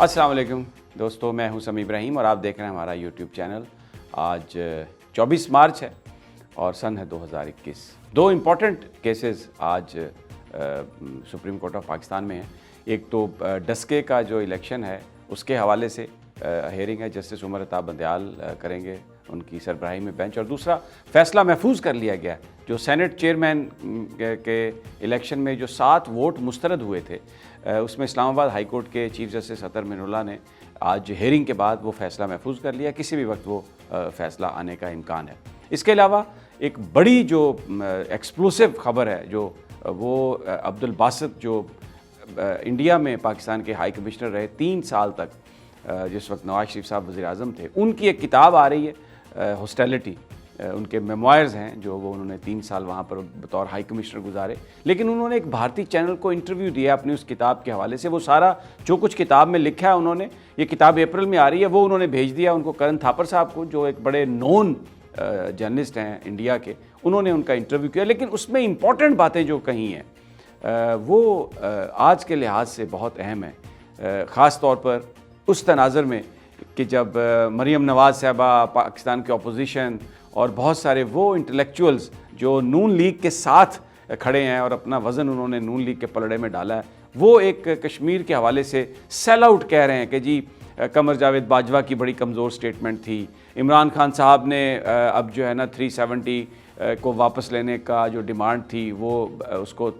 अस्सलाम वालेकुम दोस्तों, मैं हूं समी इब्राहिम और आप देख रहे हैं हमारा यूट्यूब चैनल। आज 24 मार्च है और सन है 2021। दो इम्पॉर्टेंट केसेस आज सुप्रीम कोर्ट ऑफ पाकिस्तान में हैं। एक तो डस्के का जो इलेक्शन है उसके हवाले से हेयरिंग है, जस्टिस उमर अता बंदयाल करेंगे उनकी सरबराही में बेंच। और दूसरा फैसला महफूज कर लिया गया जो सेनेट चेयरमैन के इलेक्शन में जो 7 वोट मुस्तरद हुए थे, उसमें इस्लामाबाद हाई कोर्ट के चीफ जस्टिस अतर मिनुल्लाह ने आज हेयरिंग के बाद वो फैसला महफूज कर लिया। किसी भी वक्त वो फैसला आने का इम्कान है। इसके अलावा एक बड़ी जो एक्सप्लोसिव खबर है जो वो अब्दुल बासित जो इंडिया में पाकिस्तान के हाई कमिश्नर रहे 3 साल तक, जिस वक्त नवाज शरीफ साहब वज़ीर आज़म थे, उनकी एक किताब आ रही है हॉस्टेलिटी। उनके मेमोयर्स हैं जो वो उन्होंने 3 साल वहाँ पर बतौर हाई कमिश्नर गुजारे। लेकिन उन्होंने एक भारतीय चैनल को इंटरव्यू दिया अपनी उस किताब के हवाले से। वो सारा जो कुछ किताब में लिखा है उन्होंने, ये किताब अप्रैल में आ रही है, वो उन्होंने भेज दिया उनको, करण थापर साहब को, जो एक बड़े नोन जर्नलिस्ट हैं इंडिया के। उन्होंने उनका इंटरव्यू किया, लेकिन उसमें इम्पॉर्टेंट बातें जो कही हैं वो आज के लिहाज से बहुत अहम है। ख़ास तौर पर उस तनाज़र में कि जब मरीम नवाज़ साहबा, पाकिस्तान के अपोजिशन और बहुत सारे वो इंटेलेक्चुअल्स जो नून लीग के साथ खड़े हैं और अपना वज़न उन्होंने नून लीग के पलड़े में डाला है, वो एक कश्मीर के हवाले से सेल आउट कह रहे हैं कि जी कमर जावेद बाजवा की बड़ी कमज़ोर स्टेटमेंट थी। इमरान खान साहब ने अब जो है ना 370 को वापस लेने का जो डिमांड थी वो उसको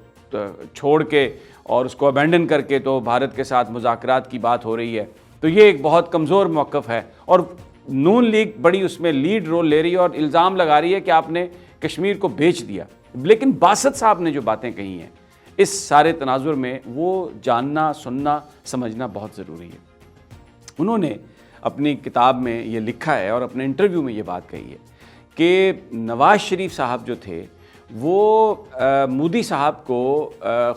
छोड़ के और उसको अबेंडन करके तो भारत के साथ मुज़ाकरात की बात हो रही है। तो ये एक बहुत कमज़ोर मौक़िफ़ है और नून लीग बड़ी उसमें लीड रोल ले रही है और इल्ज़ाम लगा रही है कि आपने कश्मीर को बेच दिया। लेकिन बासत साहब ने जो बातें कही हैं इस सारे तनाजुर में, वो जानना, सुनना, समझना बहुत ज़रूरी है। उन्होंने अपनी किताब में ये लिखा है और अपने इंटरव्यू में ये बात कही है कि नवाज़ शरीफ साहब जो थे वो मोदी साहब को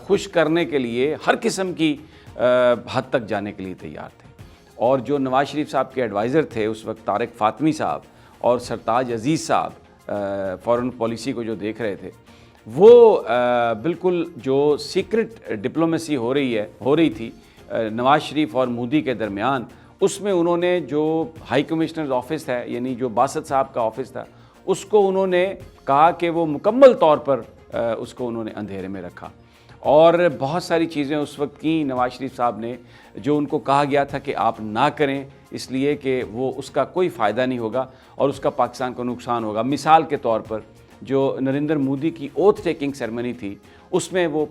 खुश करने के लिए हर किस्म की हद तक जाने के लिए तैयार थे। और जो नवाज़ शरीफ साहब के एडवाइज़र थे उस वक्त, तारिक फ़ातमी साहब और सरताज अज़ीज़ साहब, फ़ॉरेन पॉलिसी को जो देख रहे थे, वो बिल्कुल जो सीक्रेट डिप्लोमेसी हो रही थी नवाज़ शरीफ और मोदी के दरमियान, उसमें उन्होंने जो हाई कमिश्नर ऑफिस है, यानी जो बासत साहब का ऑफिस था, उसको उन्होंने कहा कि वो मुकम्मल तौर पर उसको उन्होंने अंधेरे में रखा। और बहुत सारी चीज़ें उस वक्त की नवाज़ शरीफ साहब ने जो उनको कहा गया था कि आप ना करें, इसलिए कि वो उसका कोई फ़ायदा नहीं होगा और उसका पाकिस्तान को नुकसान होगा। मिसाल के तौर पर जो नरेंद्र मोदी की ओथ टेकिंग सेरेमनी थी उसमें वो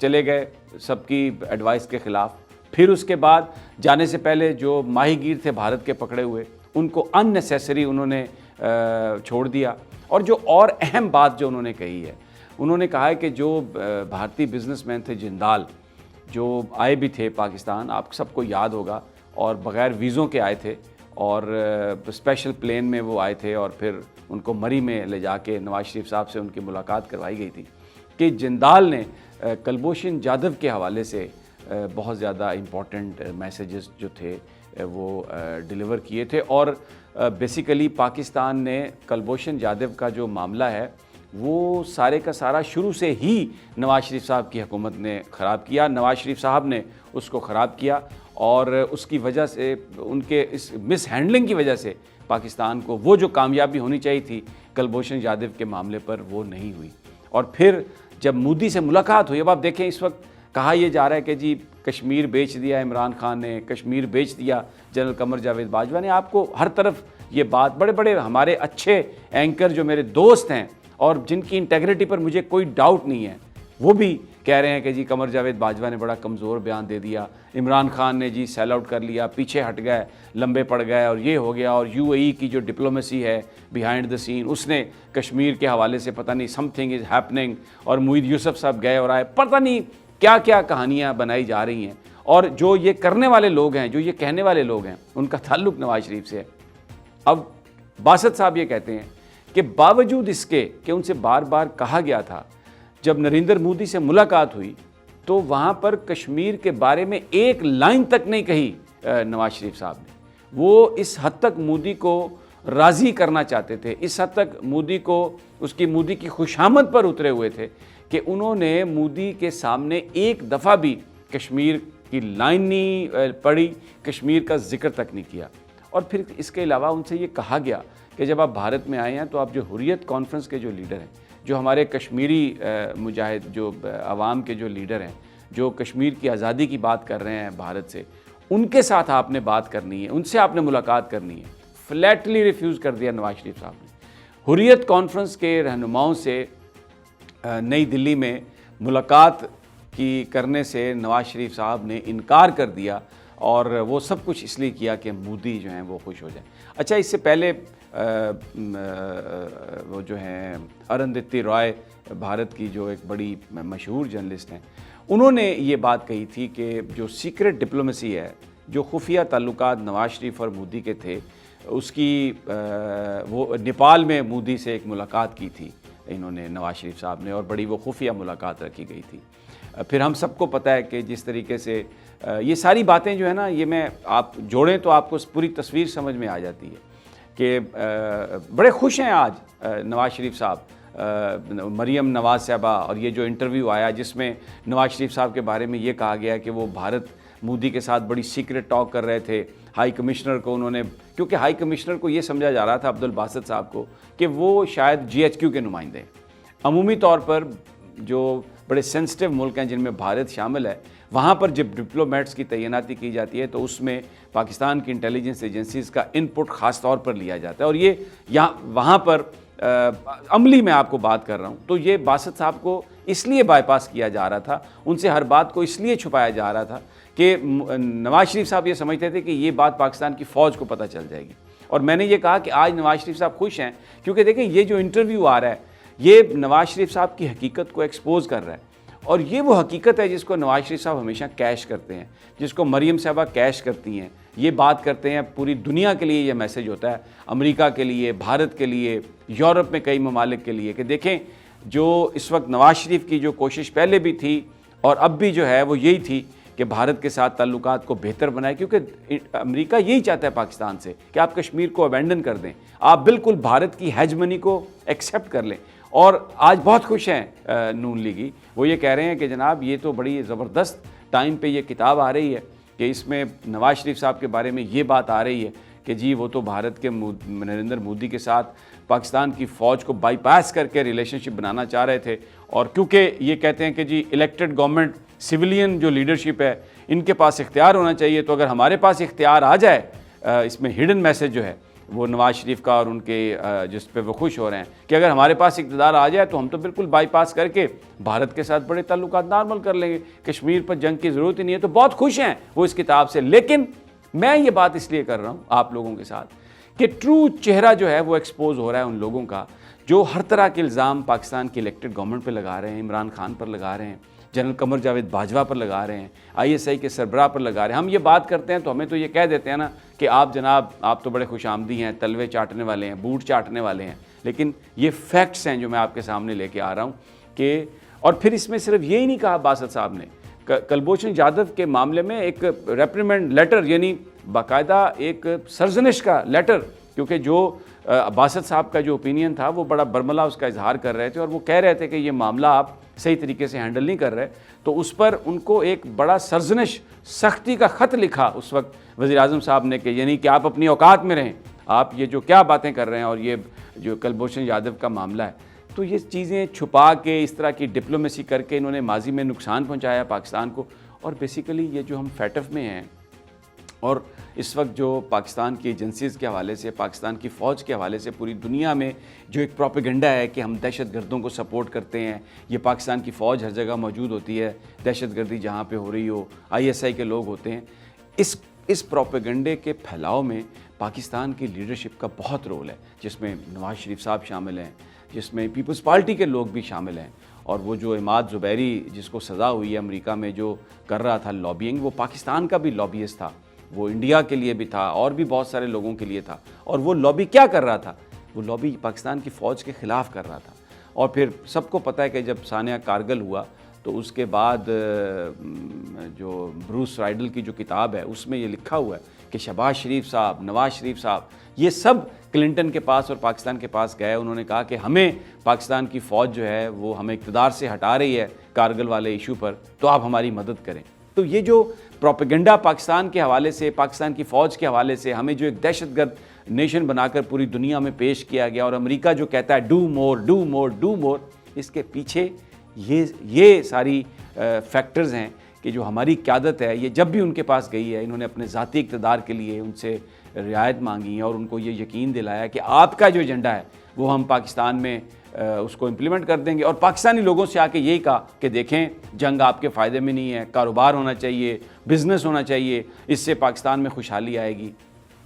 चले गए सबकी एडवाइस के ख़िलाफ़। फिर उसके बाद जाने से पहले जो माहीगीर थे भारत के पकड़े हुए, उनको अननेसेसरी उन्होंने छोड़ दिया। और जो और अहम बात जो उन्होंने कही है, उन्होंने कहा है कि जो भारतीय बिजनेसमैन थे जिंदाल, जो आए भी थे पाकिस्तान, आप सबको याद होगा, और बग़ैर वीज़ों के आए थे और स्पेशल प्लेन में वो आए थे और फिर उनको मरी में ले जाके नवाज शरीफ साहब से उनकी मुलाकात करवाई गई थी कि जिंदाल ने कुलभूषण जाधव के हवाले से बहुत ज़्यादा इम्पॉर्टेंट मैसेजेस जो थे वो डिलीवर किए थे। और बेसिकली पाकिस्तान ने कुलभूषण जाधव का जो मामला है वो सारे का सारा शुरू से ही नवाज शरीफ साहब की हुकूमत ने ख़राब किया, नवाज शरीफ साहब ने उसको ख़राब किया और उसकी वजह से, उनके इस मिस हैंडलिंग की वजह से पाकिस्तान को वो जो कामयाबी होनी चाहिए थी कुलभूषण जाधव के मामले पर वो नहीं हुई। और फिर जब मोदी से मुलाकात हुई, अब आप देखें इस वक्त कहा यह जा रहा है कि जी कश्मीर बेच दिया इमरान खान ने, कश्मीर बेच दिया जनरल कमर जावेद बाजवा ने। आपको हर तरफ ये बात, बड़े बड़े हमारे अच्छे एंकर जो मेरे दोस्त हैं और जिनकी इंटेग्रिटी पर मुझे कोई डाउट नहीं है, वो भी कह रहे हैं कि जी कमर जावेद बाजवा ने बड़ा कमज़ोर बयान दे दिया, इमरान खान ने जी सेल आउट कर लिया, पीछे हट गए, लंबे पड़ गए और ये हो गया। और यूएई की जो डिप्लोमेसी है बिहाइंड द सीन, उसने कश्मीर के हवाले से पता नहीं समथिंग इज़ हैपनिंग, और मुईद यूसुफ साहब गए और आए, पता नहीं क्या क्या कहानियाँ बनाई जा रही हैं। और जो ये करने वाले लोग हैं, जो ये कहने वाले लोग हैं, उनका ताल्लुक़ नवाज शरीफ से है। अब बासत साहब ये कहते हैं कि बावजूद इसके कि उनसे बार बार कहा गया था, जब नरेंद्र मोदी से मुलाकात हुई तो वहाँ पर कश्मीर के बारे में एक लाइन तक नहीं कही नवाज शरीफ साहब ने। वो इस हद तक मोदी को राज़ी करना चाहते थे, इस हद तक मोदी की खुशामद पर उतरे हुए थे कि उन्होंने मोदी के सामने एक दफ़ा भी कश्मीर की लाइन नहीं पढ़ी, कश्मीर का जिक्र तक नहीं किया। और फिर इसके अलावा उनसे ये कहा गया कि जब आप भारत में आए हैं तो आप जो हुर्रियत कॉन्फ्रेंस के जो लीडर हैं, जो हमारे कश्मीरी मुजाहिद जो अवाम के जो लीडर हैं, जो कश्मीर की आज़ादी की बात कर रहे हैं भारत से, उनके साथ आपने बात करनी है, उनसे आपने मुलाकात करनी है। फ्लैटली रिफ्यूज़ कर दिया नवाज शरीफ साहब ने। हुर्रियत कॉन्फ्रेंस के रहनुमाओं से नई दिल्ली में मुलाकात की करने से नवाज शरीफ साहब ने इनकार कर दिया, और वो सब कुछ इसलिए किया कि मोदी जो हैं वो खुश हो जाए। अच्छा, इससे पहले वो जो हैं अरुंधति रॉय, भारत की जो एक बड़ी मशहूर जर्नलिस्ट हैं, उन्होंने ये बात कही थी कि जो सीक्रेट डिप्लोमेसी है, जो खुफिया ताल्लुकात नवाज शरीफ और मोदी के थे, उसकी वो नेपाल में मोदी से एक मुलाकात की थी इन्होंने, नवाज शरीफ साहब ने, और बड़ी वो खुफिया मुलाकात रखी गई थी। फिर हम सबको पता है कि जिस तरीके से ये सारी बातें जो है ना, ये मैं आप जोड़ें तो आपको पूरी तस्वीर समझ में आ जाती है कि बड़े खुश हैं आज नवाज शरीफ साहब, मरियम नवाज साहबा, और ये जो इंटरव्यू आया जिसमें नवाज शरीफ साहब के बारे में ये कहा गया कि वो भारत मोदी के साथ बड़ी सीक्रेट टॉक कर रहे थे। हाई कमिश्नर को उन्होंने, क्योंकि हाई कमिश्नर को ये समझा जा रहा था, अब्दुल बासित साहब को, कि वो शायद GHQ के नुमाइंदे हैं। अमूमी तौर पर जो बड़े सेंसिटिव मुल्क हैं जिनमें भारत शामिल है, वहाँ पर जब डिप्लोमेट्स की तैनाती की जाती है तो उसमें पाकिस्तान की इंटेलिजेंस एजेंसीज़ का इनपुट ख़ास तौर पर लिया जाता है। और ये यहाँ वहाँ पर अमली मैं आपको बात कर रहा हूँ, तो ये बासित साहब को इसलिए बाईपास किया जा रहा था, उनसे हर बात को इसलिए छुपाया जा रहा था कि नवाज शरीफ साहब ये समझते थे कि ये बात पाकिस्तान की फ़ौज को पता चल जाएगी। और मैंने ये कहा कि आज नवाज शरीफ साहब खुश हैं, क्योंकि देखें ये जो इंटरव्यू आ रहा है ये नवाज शरीफ साहब की हकीकत को एक्सपोज कर रहा है, और ये वो हकीकत है जिसको नवाज शरीफ साहब हमेशा कैश करते हैं, जिसको मरियम साहबा कैश करती हैं। ये बात करते हैं, पूरी दुनिया के लिए ये मैसेज होता है, अमेरिका के लिए, भारत के लिए, यूरोप में कई ममालिक के लिए, कि देखें जो इस वक्त नवाज शरीफ की जो कोशिश पहले भी थी और अब भी जो है वो यही थी कि भारत के साथ ताल्लुकात को बेहतर बनाए, क्योंकि अमेरिका यही चाहता है पाकिस्तान से कि आप कश्मीर को अबेंडन कर दें, आप बिल्कुल भारत की हेजमनी को एक्सेप्ट कर लें। और आज बहुत खुश हैं नून लीगी, वो ये कह रहे हैं कि जनाब ये तो बड़ी ज़बरदस्त टाइम पे ये किताब आ रही है कि इसमें नवाज शरीफ साहब के बारे में ये बात आ रही है कि जी वो तो भारत के नरेंद्र मोदी के साथ पाकिस्तान की फ़ौज को बाईपास करके रिलेशनशिप बनाना चाह रहे थे। और क्योंकि ये कहते हैं कि जी इलेक्टेड गवर्नमेंट, सिविलियन जो लीडरशिप है, इनके पास इख्तियार होना चाहिए, तो अगर हमारे पास इख्तियार आ जाए, इसमें हिडन मैसेज जो है वो नवाज शरीफ का और उनके जिस पे वो खुश हो रहे हैं कि अगर हमारे पास इक़्तिदार आ जाए तो हम तो बिल्कुल बाईपास करके भारत के साथ बड़े ताल्लुकात नॉर्मल कर लेंगे, कश्मीर पर जंग की ज़रूरत ही नहीं है। तो बहुत खुश हैं वो इस किताब से। लेकिन मैं ये बात इसलिए कर रहा हूँ आप लोगों के साथ कि ट्रू चेहरा जो है वो एक्सपोज हो रहा है उन लोगों का जो हर तरह के इल्ज़ाम पाकिस्तान की इलेक्टेड गवर्नमेंट पर लगा रहे हैं, इमरान खान पर लगा रहे हैं, जनरल कमर जावेद बाजवा पर लगा रहे हैं, ISI के सरबराह पर लगा रहे हैं। हम ये बात करते हैं तो हमें तो ये कह देते हैं ना कि आप जनाब आप तो बड़े खुश आमदी हैं, तलवे चाटने वाले हैं, बूट चाटने वाले हैं। लेकिन ये फैक्ट्स हैं जो मैं आपके सामने लेके आ रहा हूँ कि, और फिर इसमें सिर्फ यही नहीं कहा बासत साहब ने, कुलभूषण जाधव के मामले में एक रेप्रिमेंड लेटर, यानी बाकायदा एक सरजनिश का लेटर, क्योंकि जो बासत साहब का जो ओपिनियन था वो बड़ा बरमला उसका इजहार कर रहे थे और वो कह रहे थे कि ये मामला आप सही तरीके से हैंडल नहीं कर रहे, तो उस पर उनको एक बड़ा सरजनिश सख्ती का ख़त लिखा उस वक्त वज़ीर-ए-आज़म साहब ने कि यानी कि आप अपनी औकात में रहें, आप ये जो क्या बातें कर रहे हैं, और ये जो कुलभूषण यादव का मामला है, तो ये चीज़ें छुपा के इस तरह की डिप्लोमेसी करके इन्होंने माजी में नुकसान पहुँचाया पाकिस्तान को। और बेसिकली ये जो हम फैटफ में हैं और इस वक्त जो पाकिस्तान की एजेंसीज़ के हवाले से, पाकिस्तान की फ़ौज के हवाले से पूरी दुनिया में जो एक प्रोपेगेंडा है कि हम दहशतगर्दों को सपोर्ट करते हैं, ये पाकिस्तान की फ़ौज हर जगह मौजूद होती है, दहशतगर्दी जहाँ पे हो रही हो ISI के लोग होते हैं, इस प्रोपेगेंडे के फैलाव में पाकिस्तान की लीडरशिप का बहुत रोल है, जिसमें नवाज शरीफ साहब शामिल हैं, जिसमें पीपल्स पार्टी के लोग भी शामिल हैं। और वो जो इमाद ज़ुबैरी जिसको सज़ा हुई है अमेरिका में जो कर रहा था लॉबिंग, वो पाकिस्तान का भी लॉबियस्ट था, वो इंडिया के लिए भी था और भी बहुत सारे लोगों के लिए था। और वो लॉबी क्या कर रहा था? वो लॉबी पाकिस्तान की फ़ौज के ख़िलाफ़ कर रहा था। और फिर सबको पता है कि जब सानिया कारगिल हुआ तो उसके बाद जो ब्रूस राइडल की जो किताब है उसमें ये लिखा हुआ है कि शहबाज शरीफ साहब, नवाज शरीफ साहब, ये सब क्लिंटन के पास और पाकिस्तान के पास गए। उन्होंने कहा कि हमें पाकिस्तान की फ़ौज जो है वो हमें इक़्तिदार से हटा रही है कारगिल वाले इशू पर, तो आप हमारी मदद करें। तो ये जो प्रोपेगेंडा पाकिस्तान के हवाले से, पाकिस्तान की फ़ौज के हवाले से हमें जो एक दहशतगर्द नेशन बनाकर पूरी दुनिया में पेश किया गया, और अमेरिका जो कहता है do more do more do more, इसके पीछे ये सारी फैक्टर्स हैं कि जो हमारी क़यादत है, ये जब भी उनके पास गई है, इन्होंने अपने ज़ाती इक़्तिदार के लिए उनसे रियायत मांगी है और उनको ये यकीन दिलाया कि आपका जो एजेंडा है वो हम पाकिस्तान में उसको इम्प्लीमेंट कर देंगे। और पाकिस्तानी लोगों से आके यही कहा कि देखें, जंग आपके फ़ायदे में नहीं है, कारोबार होना चाहिए, बिज़नेस होना चाहिए, इससे पाकिस्तान में खुशहाली आएगी।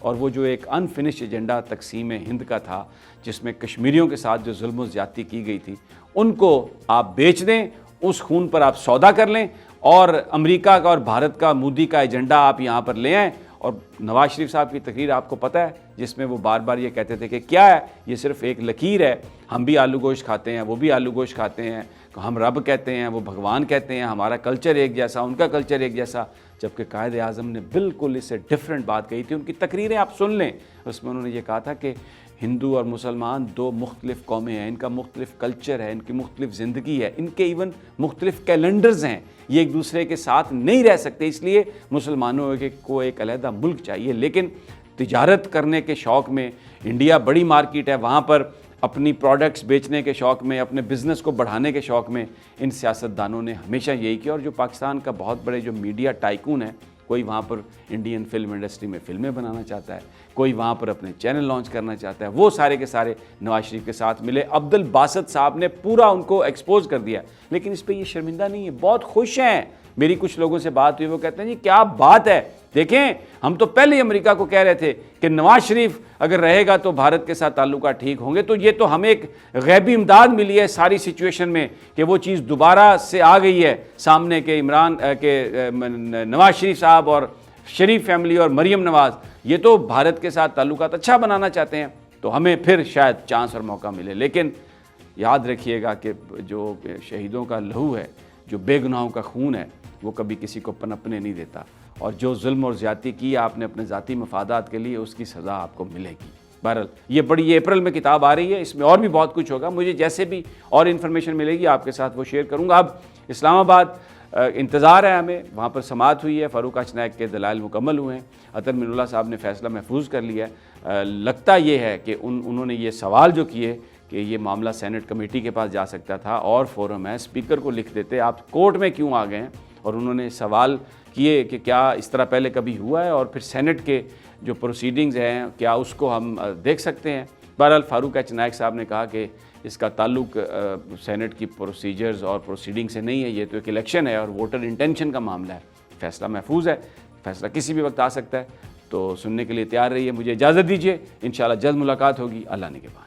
और वो जो एक अनफिनिश्ड एजेंडा तकसीम हिंद का था, जिसमें कश्मीरियों के साथ जो जुल्म और ज़्यादती की गई थी, उनको आप बेच दें, उस खून पर आप सौदा कर लें, और अमेरिका का और भारत का, मोदी का एजेंडा आप यहाँ पर ले आएँ। और नवाज शरीफ साहब की तकरीर आपको पता है, जिसमें वो बार बार ये कहते थे कि क्या है, ये सिर्फ एक लकीर है, हम भी आलू गोश्त खाते हैं, वो भी आलू गोश्त खाते हैं, हम रब कहते हैं, वो भगवान कहते हैं, हमारा कल्चर एक जैसा, उनका कल्चर एक जैसा। जबकि कायद आज़म ने बिल्कुल इससे डिफरेंट बात कही थी। उनकी तकरीरें आप सुन लें, उसमें उन्होंने ये कहा था कि हिंदू और मुसलमान दो मुख्तलिफ कौमें हैं, इनका मुख्तलिफ कल्चर है, इनकी मुख्तलिफ ज़िंदगी है, इनके इवन मुख्तलिफ कैलेंडर्स हैं, ये एक दूसरे के साथ नहीं रह सकते, इसलिए मुसलमानों को एक अलहदा मुल्क चाहिए। लेकिन तिजारत करने के शौक़ में, इंडिया बड़ी मार्केट है, वहाँ पर अपनी प्रोडक्ट्स बेचने के शौक़ में, अपने बिज़नेस को बढ़ाने के शौक़ में इन सियासतदानों ने हमेशा यही किया। और जो पाकिस्तान का बहुत बड़े जो मीडिया टाइकून है, कोई वहाँ पर इंडियन फिल्म इंडस्ट्री में फ़िल्में बनाना चाहता है, कोई वहाँ पर अपने चैनल लॉन्च करना चाहता है, वो सारे के सारे नवाज शरीफ के साथ मिले। अब्दुल बासित साहब ने पूरा उनको एक्सपोज कर दिया, लेकिन इस पर ये शर्मिंदा नहीं है, बहुत खुश हैं। मेरी कुछ लोगों से बात हुई, वो कहते हैं जी क्या बात है, देखें हम तो पहले ही अमेरिका को कह रहे थे कि नवाज शरीफ अगर रहेगा तो भारत के साथ ताल्लुकात ठीक होंगे। तो ये तो हमें एक गैबी इमदाद मिली है सारी सिचुएशन में कि वो चीज़ दोबारा से आ गई है सामने के इमरान के नवाज शरीफ साहब और शरीफ फैमिली और मरीम नवाज़, ये तो भारत के साथ ताल्लुकात अच्छा बनाना चाहते हैं, तो हमें फिर शायद चांस और मौका मिले। लेकिन याद रखिएगा कि जो शहीदों का लहू है, जो बेगुनाहों का खून है, वो कभी किसी को पनपने नहीं देता, और जो जुल्म और ज़्यादती की आपने अपने ज़ाती मफादात के लिए, उसकी सज़ा आपको मिलेगी। बहरहाल ये अप्रैल में किताब आ रही है, इसमें और भी बहुत कुछ होगा, मुझे जैसे भी और इन्फॉर्मेशन मिलेगी आपके साथ वो शेयर करूँगा। अब इस्लामाबाद इंतज़ार है हमें, वहाँ पर समाअत हुई है, फ़ारूक अचनाक के दलाइल मुकम्मल हुए हैं, अतर मिनुल्लाह साहब ने फ़ैसला महफूज कर लिया है। लगता ये है कि उन्होंने ये सवाल जो किए कि ये मामला सेनेट कमेटी के पास जा सकता था, और फोरम है, स्पीकर को लिख देते, आप कोर्ट में क्यों आ गए हैं, और उन्होंने सवाल किए कि क्या इस तरह पहले कभी हुआ है, और फिर सेनेट के जो प्रोसीडिंग्स हैं क्या उसको हम देख सकते हैं। बहरहाल फ़ारूक अचनाक साहब ने कहा कि इसका ताल्लुक सेनेट की प्रोसीजर्स और प्रोसीडिंग से नहीं है, ये तो एक इलेक्शन है और वोटर इंटेंशन का मामला है, फ़ैसला महफूज है, फ़ैसला किसी भी वक्त आ सकता है। तो सुनने के लिए तैयार रहिए, मुझे इजाज़त दीजिए, इंशाल्लाह जल्द मुलाकात होगी, अल्लाह ने के बाद।